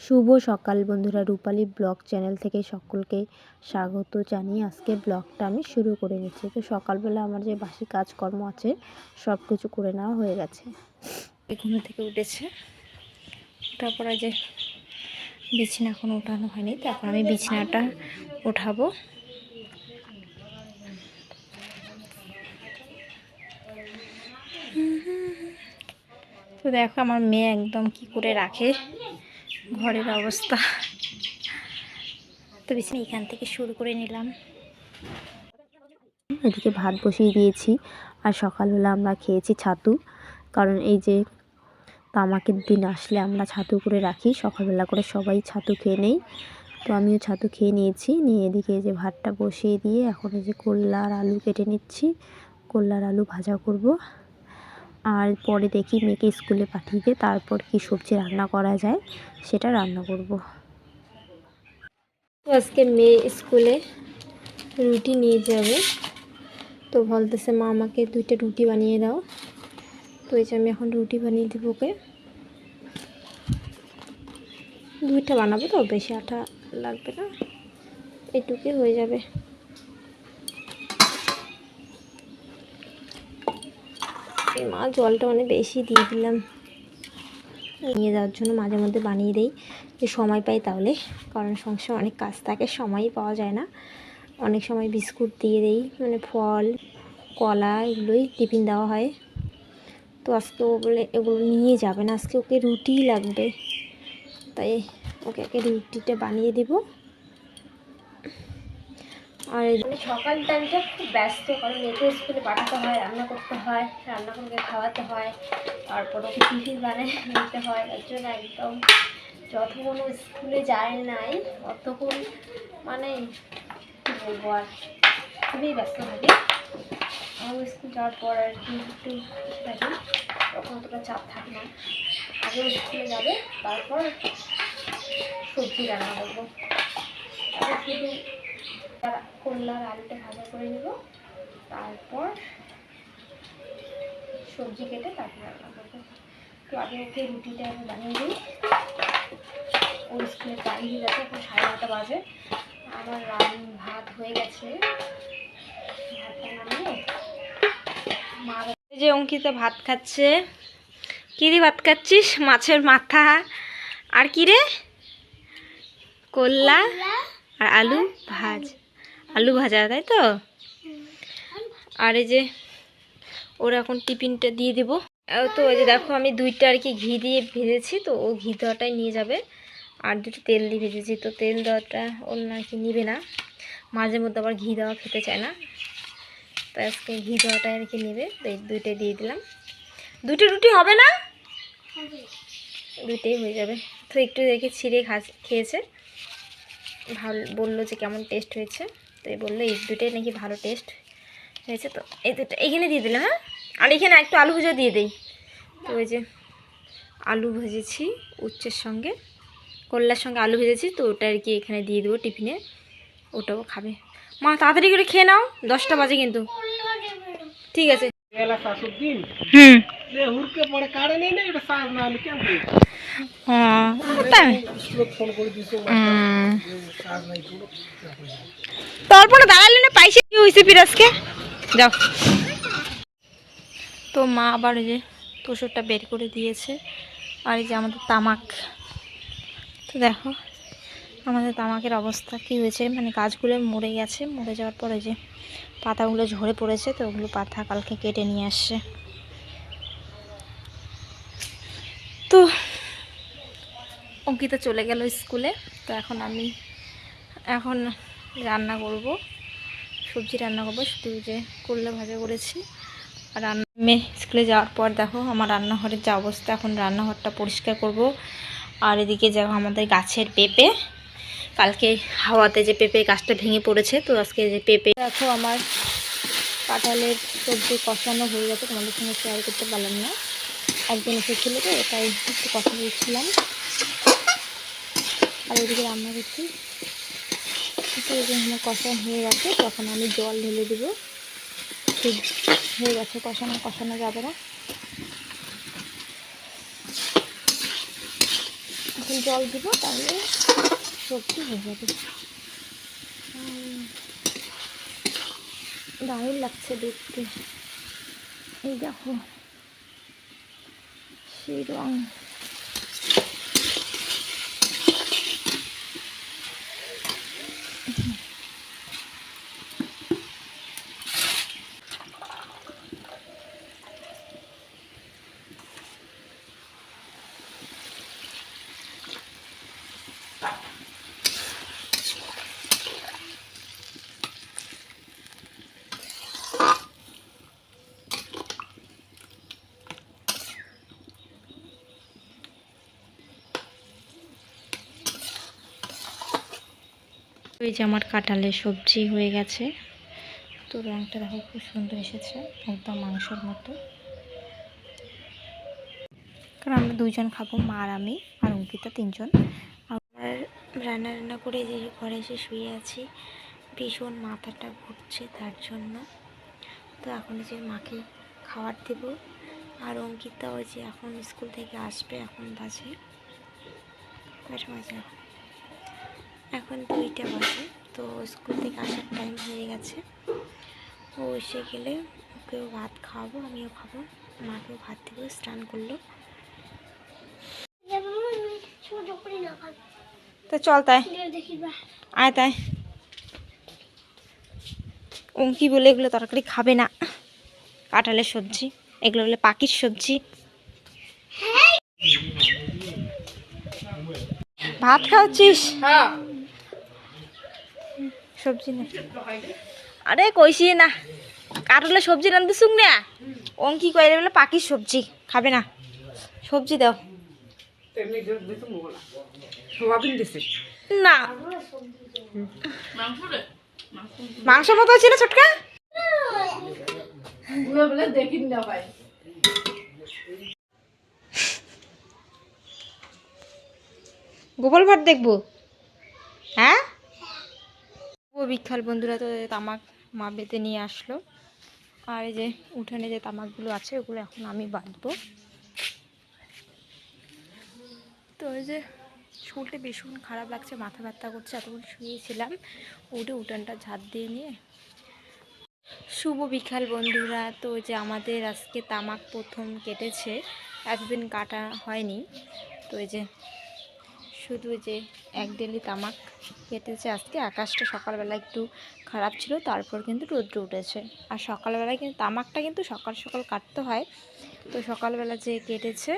শুভ সকাল বন্ধুরা, রূপালী blog channel থেকে সকলকে স্বাগত জানিয়ে আজকে ব্লগটা আমি শুরু করে নিচ্ছি। তো সকালবেলা আমার যে বাসি কাজকর্ম আছে সব কিছু করে নেওয়া হয়ে গেছে। ঘুম থেকে উঠেছে, ওঠার পরে যে বিছানা এখন ওঠানো হয়নি, তারপর আমি বিছানাটা ওঠাবো। তো দেখো আমার মেয়ে একদম কি করে রাখে ঘরের অবস্থা। তো বিছানা এখান থেকে শুরু করে নিলাম। এদিকে ভাত বসিয়ে দিয়েছি, আর সকালবেলা আমরা খেয়েছি ছাতু, কারণ এই যে তামাকের দিন আসলে আমরা ছাতু করে রাখি, সকালবেলা করে সবাই ছাতু খেয়ে নেই। তো আমিও ছাতু খেয়ে নিয়েছি, নিয়ে এদিকে যে ভাতটা বসিয়ে দিয়ে এখন এই যে করলা আর আলু কেটে নিচ্ছি, করলা আর আলু ভাজা করব। আর পরে দেখি মেয়েকে স্কুলে পাঠিয়ে দিয়ে তারপর কি সবজি রান্না করা যায় সেটা রান্না করব। তো আজকে মেয়ে স্কুলে রুটি নিয়ে যাবে, তো বলতেছে মা আমাকে 2টা রুটি বানিয়ে দাও। তো এই যে আমি এখন রুটি বানিয়ে দেবো ওকে। 2টা বানাবো, তো বেশি আটা লাগবে না, এইটুকুই হয়ে যাবে। মা জলটা অনেক বেশি দিয়ে দিলাম, নিয়ে যাওয়ার জন্য মাঝে মধ্যে বানিয়ে দেই যে সময় পাই তাহলে, কারণ সংসারে অনেক কাজ থাকে, সময়ই পাওয়া যায় না। অনেক সময় বিস্কুট দিয়ে দেই, মানে ফল কলা এগুলোই টিফিন দেওয়া হয়। তো আজকে ও বলে এগুলো নিয়ে যাবে না, আজকে ওকে রুটিই লাগবে, তাই ওকে রুটিটা বানিয়ে দেব। আর সকাল টাইমটা খুব ব্যস্ত, কারণ মেয়েকে স্কুলে পাঠাতে হয়, রান্না করতে হয়, রান্না করে খাওয়াতে হয়, তারপর ওকে টিফিন বানিয়ে নিতে হয়। এর জন্য একদম যতক্ষণ স্কুলে যায় নাই ততক্ষণ মানে কী বলবো, আর খুবই ব্যস্ত থাকে। আমি স্কুল যাওয়ার পর আর কি একটু থাকি, তখন অতটা চাপ থাকে না। আগে স্কুলে যাবে, তারপর সবজি রান্না করবো, তারপর শুধু করলার আলুটা ভাজা করে নেব, তারপর সবজি কেটে তারপর রান্না করবো। তো আগে ওকে রুটিটা আমি বানিয়ে দিই, ওই স্কুলে টাইম হয়ে গেছে, এখন 9:30 বাজে। আমার ভাত হয়ে গেছে, ভাতটা নামিয়ে মা যে অঙ্কিতা ভাত খাচ্ছে। কি দিয়ে ভাত খাচ্ছিস? মাছের মাথা আর কি রে, করলা আর আলু ভাজা, তাই তো? আর এই যে ওর এখন টিফিনটা দিয়ে দেবো। তো ওই যে দেখো আমি 2টা আর কি ঘি দিয়ে ভেজেছি, তো ও ঘি দেওয়াটাই নিয়ে যাবে। আর 2টা তেল দিয়ে ভেজেছি, তো তেল দেওয়াটা ওর আর কি নিবে না, মাঝে মধ্যে আবার ঘি দেওয়া খেতে চায় না, তাই আজকে ঘি দেওয়াটাই আর কি নেবে। তো এই 2টা দিয়ে দিলাম। 2টা রুটি হবে না? 2টাই হয়ে যাবে। তো একটু দেখে ছিঁড়ে খেয়েছে, ভালো বললো যে কেমন টেস্ট হয়েছে। তো এই বললো এই 2টাই নাকি ভালো টেস্ট হয়েছে। তো এই 2টা এখানে দিয়ে দিলাম। হ্যাঁ, আর এখানে একটু আলু ভাজা দিয়ে দিই। তো ওই যে আলু ভেজেছি উচ্ছের সঙ্গে, করলার সঙ্গে আলু ভেজেছি, তো ওটা আর কি এখানে দিয়ে দেবো টিফিনে, ওটাও খাবে। মা তাড়াতাড়ি করে খেয়ে নাও, 10টা বাজে কিন্তু। ঠিক আছে। হুম, তারপরে দাঁড়ালে না পাইছে কি হয়েছে পিরাজকে যাও। তো মা আবার এই যে তোষরটা বের করে দিয়েছে, আর এই যে আমাদের তামাক। তো দেখো আমাদের তামাকের অবস্থা কি হয়েছে, মানে গাছগুলো মরে গেছে, মরে যাওয়ার পরে যে পাতাগুলো ঝরে পড়েছে, তো ওগুলো পাতা কালকে কেটে নিয়ে আসছে। তো অঙ্কিতা চলে গেল স্কুলে। তো এখন আমি রান্না করব, সবজি রান্না করবো, শুধু যে করলা ভাজা করেছি। আর মেয়ে স্কুলে যাওয়ার পর দেখো আমার রান্নাঘরের যা অবস্থা, এখন রান্নাঘরটা পরিষ্কার করব। আর এদিকে দেখো আমাদের গাছের পেঁপে, কালকে হাওয়াতে যে পেঁপে গাছটা ভেঙে পড়েছে, তো আজকে যে পেঁপে দেখো আমার কাঁঠালের সবজি কষানো হয়ে গেছে, তোমাদের সঙ্গে শেয়ার করতে পারলাম না, একজন এসেছিল তো তাই একটু কথা বলছিলাম। আর এদিকে রান্না করছি। আমার কষানো হয়ে গেছে, তখন আমি জল ঢেলে দেবো। ঠিক হয়ে গেছে, কষানো যাবে না, এখন জল দেবো, তাহলে সবজি হয়ে যাবে। দারুণ লাগছে দেখতে, এই দেখো সেই রং। এই যে আমার কাঁঠালের সবজি হয়ে গেছে, তো রঙটা দেখো খুব সুন্দর এসেছে, একদম মাংসর মতো। কারণ আমরা দুইজন খাবো, মা আর আমি, আর অঙ্কিতা তিনজন। আর রান্না করে যে ঘরে এসে শুয়ে আছি, ভীষণ মাথাটা ঘুরছে তার জন্য। তো এখন যে মাকে খাবার দেব, আর অঙ্কিতা ওই যে এখন স্কুল থেকে আসবে, এখন বাজে এখন 2টা বাজে। তো স্কুল থেকে আসার টাইম হয়ে গেছে, ও এসে গেলে ওকেও ভাত খাওয়াবো, আমিও খাবো, মাকেও ভাত দেবো। স্নান করলো, তো চল তাই, আয় তাই। অঙ্কি বলে এগুলো তরকারি খাবে না, কাঁঠালের সবজি, এগুলো বলে পাখির সবজি। ভাত খাওয়াচ্ছিস? সবজি না, আরে কইছি না, কাঁঠালের সবজি রান্ধতে শুক না। অঙ্কি কইলে বলে পাখির সবজি খাবে না, সবজি দাও না। মাংস মতো ছিল ছোটকা, গোপাল ভাট দেখবো। হ্যাঁ, ও বিখ্যাল বন্ধুরা, তো তামাক মা বেঁধে নিয়ে আসলো, আর এই যে উঠানে যে তামাকগুলো আছে ওগুলো এখন আমি বাঁধবো। তো ওই যে শরীরটা ভীষণ খারাপ লাগছে, মাথা ব্যথা করছে, এতক্ষণ শুয়েছিলাম, উঠে উঠানটা ঝাড় দিয়ে নিয়ে। শুভ বিকাল বন্ধুরা, তো ওই যে আমাদের আজকে তামাক প্রথম কেটেছে, এতদিন কাটা হয়নি। তো এই যে শুধু যে এক ডেলি তামাক কেটেছে আজকে। আকাশটা সকালবেলা একটু খারাপ ছিল, তারপর কিন্তু রৌদ্র উঠেছে। আর সকালবেলায় কিন্তু তামাকটা কিন্তু সকাল সকাল কাটতে হয়, তো সকালবেলা যে কেটেছে,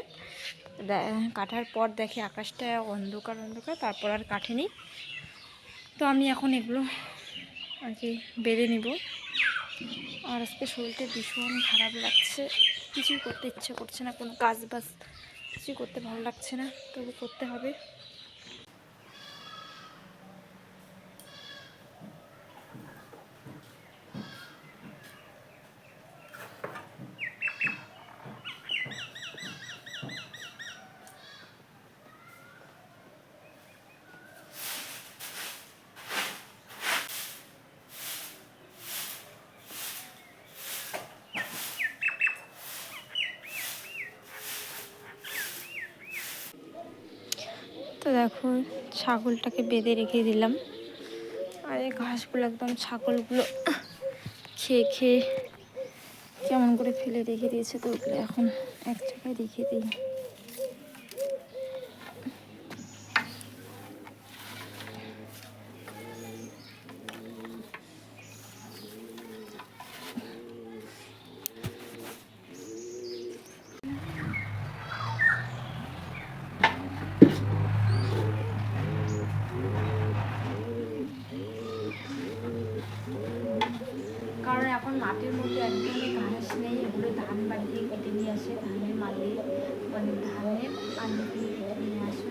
কাটার পর দেখে আকাশটা অন্ধকার অন্ধকার, তারপর আর কাটেনি। তো আমি এখন এগুলো আর কি বেঁধে নিব। আর আজকে শরীরটা ভীষণ খারাপ লাগছে, কিছুই করতে ইচ্ছে করছে না, কোনো কাজ বাজ কিছুই করতে ভালো লাগছে না, তবু করতে হবে। তো দেখো ছাগলটাকে বেঁধে রেখে দিলাম, আর এই ঘাসগুলো একদম ছাগলগুলো খেয়ে খেয়ে কেমন করে ফেলে রেখে দিয়েছে, তো ওগুলো এখন এক জায়গায় রেখে দিই। কারণ এখন মাটির মধ্যে একদমই ঘাস নেই, এগুলো ধান বাড়ি দিয়ে কেটে নিয়ে আসে, ধানের মালি মানে ধানের আলু দিয়ে কেটে নিয়ে আসে,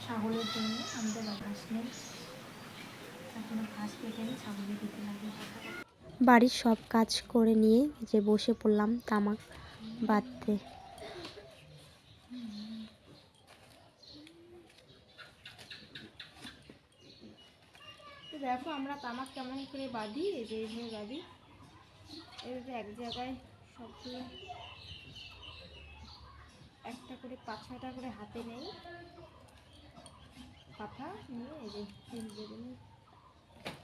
ছাগলের জন্য আমাদের ঘাস নেই, এখন ঘাস কেটে নিয়ে ছাগলের দিতে লাগে। বাড়ির সব কাজ করে নিয়ে যে বসে পড়লাম তামাক বাঁধতে। দেখো আমরা তামাক কেমন করে বাঁধি, এই যে এইভাবে বাঁধি। এইভাবে এক জায়গায় সবগুলো একটা করে 5-6টা করে হাতে নেই কাঁথা নিয়ে, এই যে তিন বেঁধে নিই।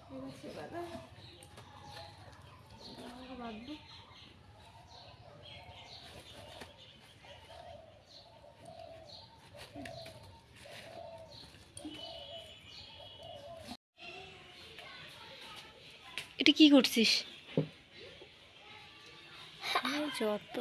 ঠিক আছে, বাঁধবো। এটা কি করছিস? যত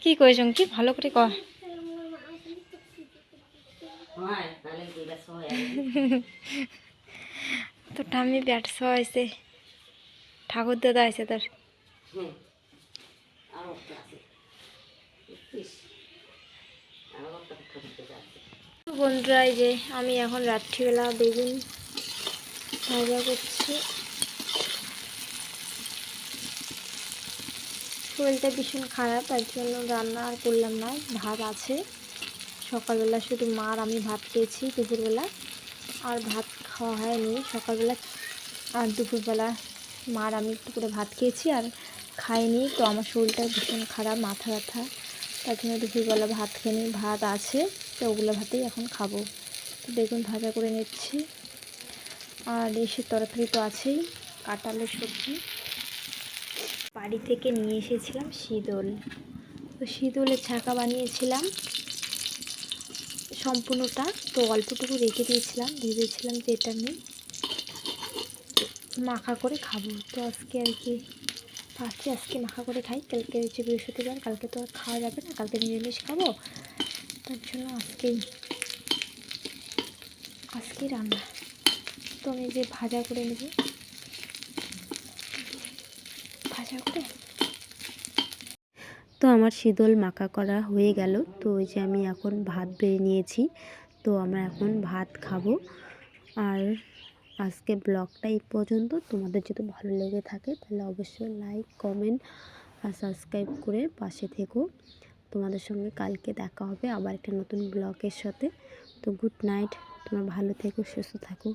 কি কইছ কি ভালো করে কর। তো ঠাম্মি ব্যর্থ হয়েছে, ঠাকুর দাদা আছে তোর। বন্ধুরা, এই যে আমি এখন রাত্রিবেলা বেগুন ভাজা করছি। শরীরটা ভীষণ খারাপ, তার জন্য রান্না আর করলাম না, ভাত আছে। সকালবেলা শুধু মা আর আমি ভাত খেয়েছি দুপুরবেলা, আর ভাত খাওয়া হয়নি সকালবেলা। আর দুপুরবেলা মা আর আমি একটু করে ভাত খেয়েছি আর খাইনি। তো আমার শরীরটা ভীষণ খারাপ, মাথা ব্যথা, তার জন্য দুপুরবেলা ভাত খেয়ে ভাত আছে, তো ওগুলো ভাতেই এখন খাবো। তো বেগুন ভাজা করে নিচ্ছি, আর এসে তরকারি তো আছেই, কাঁঠালের সবজি। বাড়ি থেকে নিয়ে এসেছিলাম শীতল, তো শীতলের ছাঁকা বানিয়েছিলাম সম্পূর্ণটা, তো অল্পটুকু রেখে দিয়েছিলাম, ভেবেছিলাম যে এটা আমি মাখা করে খাবো। তো আজকে আর কি ভাবছি আজকে মাখা করে খাই, কালকে হচ্ছে বৃহস্পতিবার, কালকে তো আর খাওয়া যাবে না, কালকে নিরামিষ খাবো। তার জন্য আজকেই রান্না। তো আমি যে ভাজা করে নেব, ভাজা করে। তো আমার শীতল মাখা করা হয়ে গেল। তো ওই যে আমি এখন ভাত বেড়ে নিয়েছি, তো আমরা এখন ভাত খাবো। আর আজকে ব্লগটা এই পর্যন্ত। তোমাদের যদি ভালো লেগে থাকে তাহলে অবশ্যই লাইক, কমেন্ট আর সাবস্ক্রাইব করে পাশে থেকো। তোমাদের সঙ্গে কালকে দেখা হবে আবার একটা নতুন ব্লগের সাথে। তো গুড নাইট, তোমরা ভালো থেকো, সুস্থ থাকো।